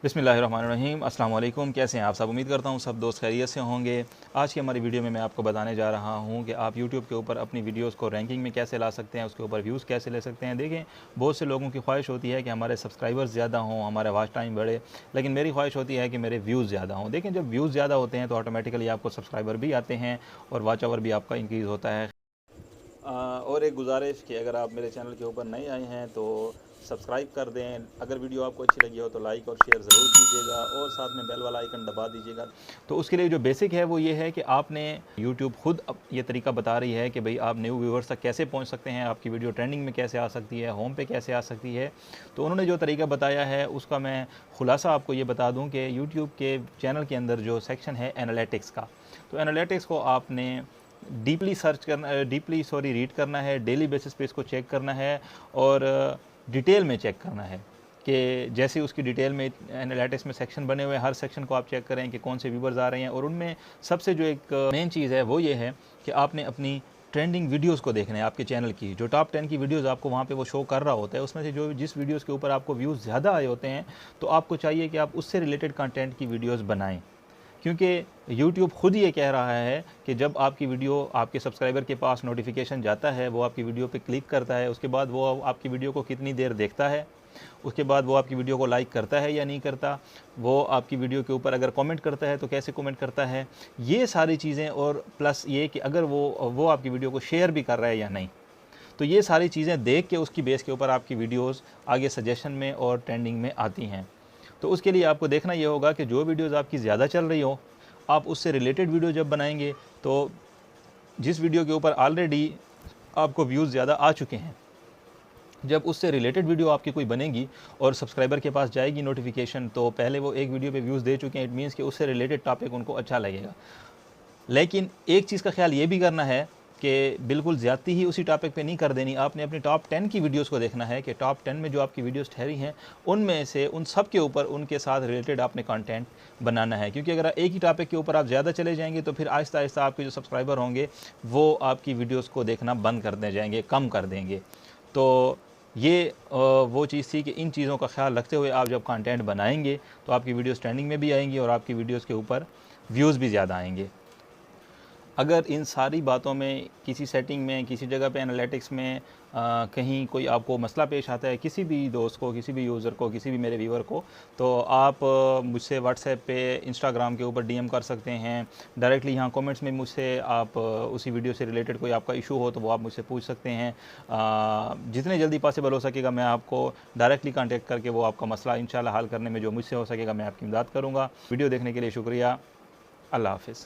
बिस्मिल्लाहिर्रहमानिर्रहीम। अस्सलाम वालेकुम। कैसे हैं आप सब? उम्मीद करता हूँ सब दोस्त खैरियत से होंगे। आज की हमारी वीडियो में मैं आपको बताने जा रहा हूँ कि आप YouTube के ऊपर अपनी वीडियोस को रैंकिंग में कैसे ला सकते हैं, उसके ऊपर व्यूज़ कैसे ले सकते हैं। देखें, बहुत से लोगों की ख्वाहिश होती है कि हमारे सब्सक्राइबर्स ज़्यादा हों, हमारा वॉच टाइम बढ़े, लेकिन मेरी ख्वाहिश होती है कि मेरे व्यूज़ ज़्यादा हों। देखें, जब व्यूज़ ज़्यादा होते हैं तो ऑटोमेटिकली आपको सब्सक्राइबर भी आते हैं और वॉच आवर भी आपका इंक्रीज़ होता है। और एक गुजारिश कि अगर आप मेरे चैनल के ऊपर नए आए हैं तो सब्सक्राइब कर दें। अगर वीडियो आपको अच्छी लगी हो तो लाइक और शेयर ज़रूर कीजिएगा और साथ में बेल वाला आइकन दबा दीजिएगा। तो उसके लिए जो बेसिक है वो ये है कि आपने यूट्यूब खुद अब ये तरीका बता रही है कि भाई आप न्यू व्यूवर्स तक कैसे पहुंच सकते हैं, आपकी वीडियो ट्रेंडिंग में कैसे आ सकती है, होम पे कैसे आ सकती है। तो उन्होंने जो तरीका बताया है उसका मैं खुलासा आपको ये बता दूँ कि यूट्यूब के चैनल के अंदर जो सेक्शन है एनालिटिक्स का, तो एनालिटिक्स को आपने डीपली रीड करना है, डेली बेसिस पे इसको चेक करना है और डिटेल में चेक करना है कि जैसे उसकी डिटेल में एनालिटिक्स में सेक्शन बने हुए हैं, हर सेक्शन को आप चेक करें कि कौन से व्यूवर्स आ रहे हैं। और उनमें सबसे जो एक मेन चीज़ है वो ये है कि आपने अपनी ट्रेंडिंग वीडियोस को देखना है। आपके चैनल की जो टॉप 10 की वीडियोस आपको वहाँ पे वो शो कर रहा होता है, उसमें से जो जिस वीडियोस के ऊपर आपको व्यूज़ ज़्यादा आए होते हैं तो आपको चाहिए कि आप उससे रिलेटेड कंटेंट की वीडियोस बनाएं, क्योंकि YouTube खुद ये कह रहा है कि जब आपकी वीडियो आपके सब्सक्राइबर के पास नोटिफिकेशन जाता है, वो आपकी वीडियो पे क्लिक करता है, उसके बाद वो आपकी वीडियो को कितनी देर देखता है, उसके बाद वो आपकी वीडियो को लाइक करता है या नहीं करता, वो आपकी वीडियो के ऊपर अगर कमेंट करता है तो कैसे कमेंट करता है, ये सारी चीज़ें, और प्लस ये कि अगर वो आपकी वीडियो को शेयर भी कर रहा है या नहीं। तो ये सारी चीज़ें देख के उसकी बेस के ऊपर आपकी वीडियोज़ आगे सजेशन में और ट्रेंडिंग में आती हैं। तो उसके लिए आपको देखना ये होगा कि जो वीडियोज़ आपकी ज़्यादा चल रही हो, आप उससे रिलेटेड वीडियो जब बनाएंगे तो जिस वीडियो के ऊपर ऑलरेडी आपको व्यूज़ ज़्यादा आ चुके हैं, जब उससे रिलेटेड वीडियो आपकी कोई बनेगी और सब्सक्राइबर के पास जाएगी नोटिफिकेशन, तो पहले वो एक वीडियो पे व्यूज़ दे चुके हैं, इट मीन्स कि उससे रिलेटेड टॉपिक उनको अच्छा लगेगा। लेकिन एक चीज़ का ख्याल ये भी करना है कि बिल्कुल ज़्यादती ही उसी टॉपिक पे नहीं कर देनी। आपने अपनी टॉप 10 की वीडियोस को देखना है कि टॉप 10 में जो आपकी वीडियोस ठहरी हैं उनमें से उन सब के ऊपर उनके साथ रिलेटेड आपने कंटेंट बनाना है। क्योंकि अगर एक ही टॉपिक के ऊपर आप ज़्यादा चले जाएंगे तो फिर आहिस्ता आहिस्ता आपके जो सब्सक्राइबर होंगे वो आपकी वीडियोज़ को देखना बंद कर दे जाएंगे, कम कर देंगे। तो ये वो चीज़ थी कि इन चीज़ों का ख्याल रखते हुए आप जब कंटेंट बनाएंगे तो आपकी वीडियोज़ ट्रेंडिंग में भी आएंगी और आपकी वीडियोज़ के ऊपर व्यूज़ भी ज़्यादा आएंगे। अगर इन सारी बातों में किसी सेटिंग में, किसी जगह पे एनालिटिक्स में कहीं कोई आपको मसला पेश आता है, किसी भी दोस्त को, किसी भी यूज़र को, किसी भी मेरे व्यूवर को, तो आप मुझसे व्हाट्सएप पे, इंस्टाग्राम के ऊपर डीएम कर सकते हैं। डायरेक्टली यहाँ कमेंट्स में मुझसे आप उसी वीडियो से रिलेटेड कोई आपका इशू हो तो वो आप मुझसे पूछ सकते हैं। जितने जल्दी पॉसिबल हो सकेगा मैं आपको डायरेक्टली कॉन्टेक्ट करके वो आपका मसला इंशाल्लाह हल करने में जो मुझसे हो सकेगा मैं आपकी मदद करूँगा। वीडियो देखने के लिए शुक्रिया। अल्लाह हाफ़िज़।